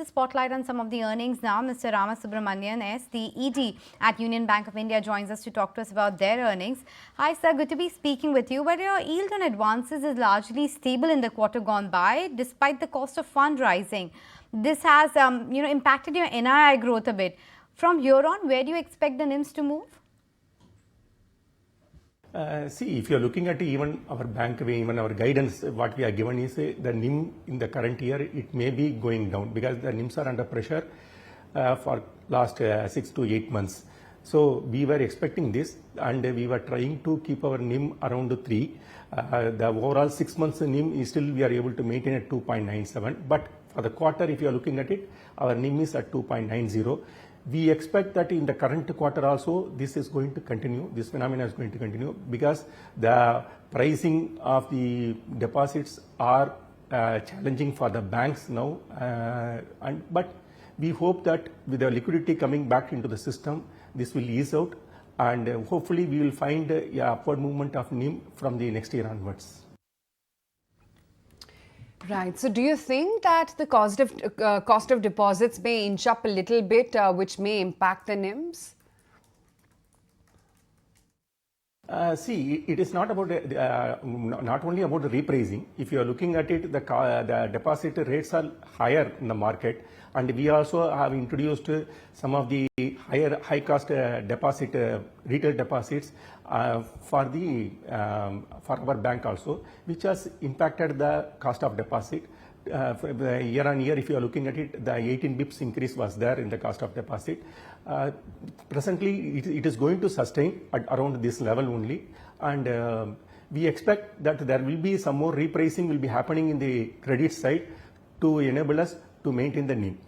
the spotlight on some of the earnings now. Mr. Ramasubramanian S, the ED at Union Bank of India, joins us to talk to us about their earnings. Hi, sir. Good to be speaking with you. But your yield on advances is largely stable in the quarter gone by, despite the cost of fund rising. This has, impacted your NII growth a bit. From here on, where do you expect the NIMs to move? See, if you are looking at even our bank, even our guidance, what we are given is the NIM in the current year, it may be going down because the NIMs are under pressure for last 6 to 8 months. So we were expecting this and we were trying to keep our NIM around 3. The overall 6 months NIM is still we are able to maintain at 2.97. But for the quarter, if you are looking at it, our NIM is at 2.90. We expect that in the current quarter also, this is going to continue, this phenomenon is going to continue because the pricing of the deposits are challenging for the banks now. But we hope that with the liquidity coming back into the system, this will ease out and hopefully we will find a upward movement of NIM from the next year onwards. Right. So do you think that the cost of deposits may inch up a little bit, which may impact the NIMs? See, it is not about not only about the repricing. If you are looking at it, the deposit rates are higher in the market, and we also have introduced some of the high cost deposit retail deposits for our bank also, which has impacted the cost of deposit. Year on year, if you are looking at it, the 18 bips increase was there in the cost of deposit. Presently, it is going to sustain at around this level only, and we expect that there will be some more repricing will be happening in the credit side to enable us to maintain the NIM.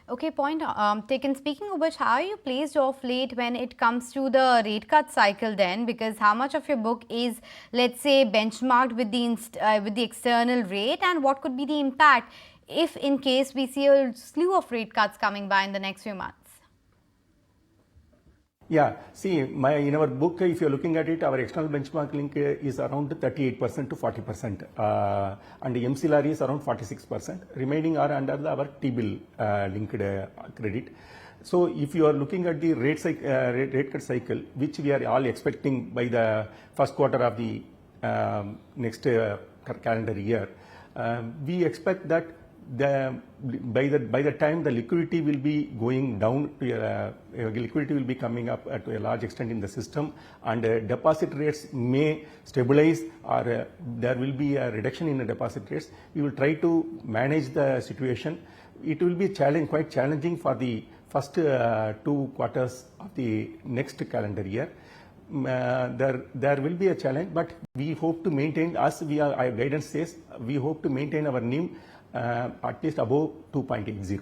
Okay, point taken. Speaking of which, how are you placed off late when it comes to the rate cut cycle then? Because how much of your book is, let's say, benchmarked with the external rate, and what could be the impact if in case we see a slew of rate cuts coming by in the next few months? Yeah, see, in our book, if you're looking at it, our external benchmark link is around 38% to 40%, and the MCLR is around 46%. Remaining are under our T-bill linked credit. So if you are looking at the rate cut cycle, which we are all expecting by the first quarter of the next calendar year, we expect that by the time the liquidity will be going down, liquidity will be coming up to a large extent in the system, and deposit rates may stabilize or there will be a reduction in the deposit rates. We will try to manage the situation. It will be quite challenging for the first 2 quarters of the next calendar year. There will be a challenge, but we hope to maintain, as our guidance says, we hope to maintain our NIM at least above 2.80.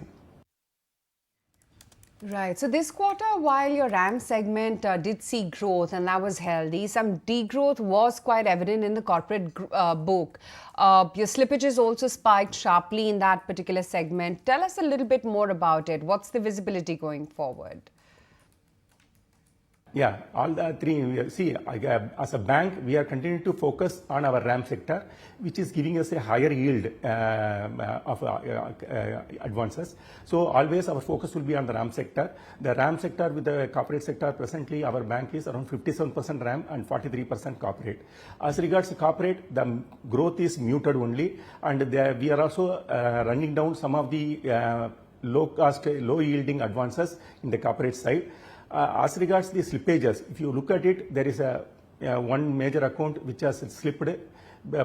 Right. So this quarter, while your RAM segment did see growth and that was healthy, some degrowth was quite evident in the corporate book. Your slippages also spiked sharply in that particular segment. Tell us a little bit more about it. What's the visibility going forward? Yeah, all the three. See, as a bank, we are continuing to focus on our RAM sector, which is giving us a higher yield of advances. So always our focus will be on the RAM sector. The RAM sector with the corporate sector, presently our bank is around 57% RAM and 43% corporate. As regards to corporate, the growth is muted only, and we are also running down some of the low yielding advances in the corporate side. As regards the slippages, if you look at it, there is one major account which has slipped,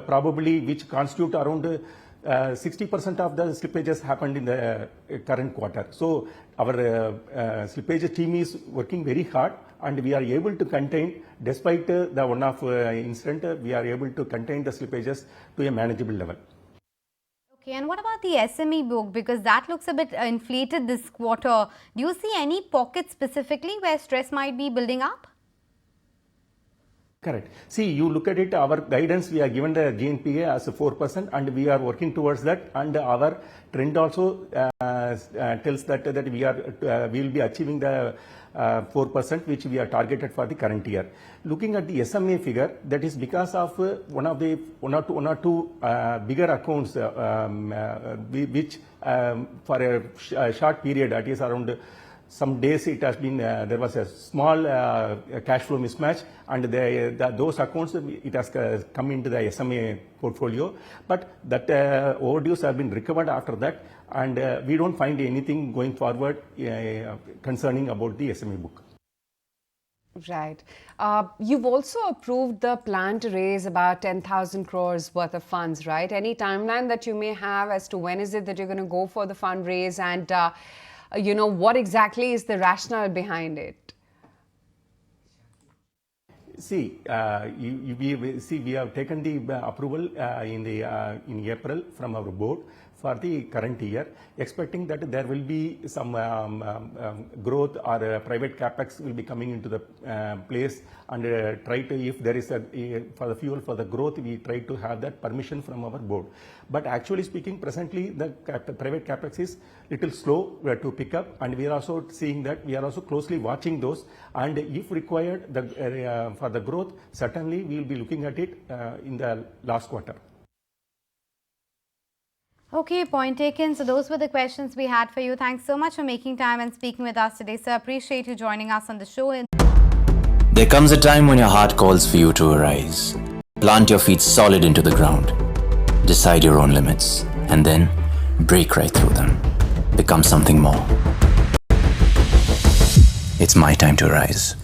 probably which constitute around 60% of the slippages happened in the current quarter. So our slippage team is working very hard, and we are able to contain, despite the one-off incident, we are able to contain the slippages to a manageable level. Okay, and what about the SME book? Because that looks a bit inflated this quarter. Do you see any pockets specifically where stress might be building up? Correct. See, you look at it, our guidance, we are given the GNPA as 4% and we are working towards that, and our trend also tells that we will be achieving the 4% which we are targeted for the current year. Looking at the SMA figure, that is because of one or two bigger accounts which for a short period, that is around some days, it has been there was a small cash flow mismatch, and those accounts, it has come into the SMA portfolio, but that overdues have been recovered after that, and we don't find anything going forward concerning about the SMA book. Right. You've also approved the plan to raise about 10,000 crores worth of funds, right? Any timeline that you may have as to when is it that you're going to go for the fundraise, and what exactly is the rationale behind it? See, we have taken the approval in April from our board for the current year, expecting that there will be some growth or private capex will be coming into the place, and try to, if there is for the fuel for the growth, we try to have that permission from our board. But actually speaking, presently the private capex is little slow to pick up, and we are also seeing that, we are also closely watching those, and if required for the growth, certainly we will be looking at it in the last quarter. Okay, point taken. So those were the questions we had for you. Thanks so much for making time and speaking with us today, sir. Appreciate you joining us on the show. There comes a time when your heart calls for you to arise. Plant your feet solid into the ground. Decide your own limits, and then break right through them. Become something more. It's my time to rise.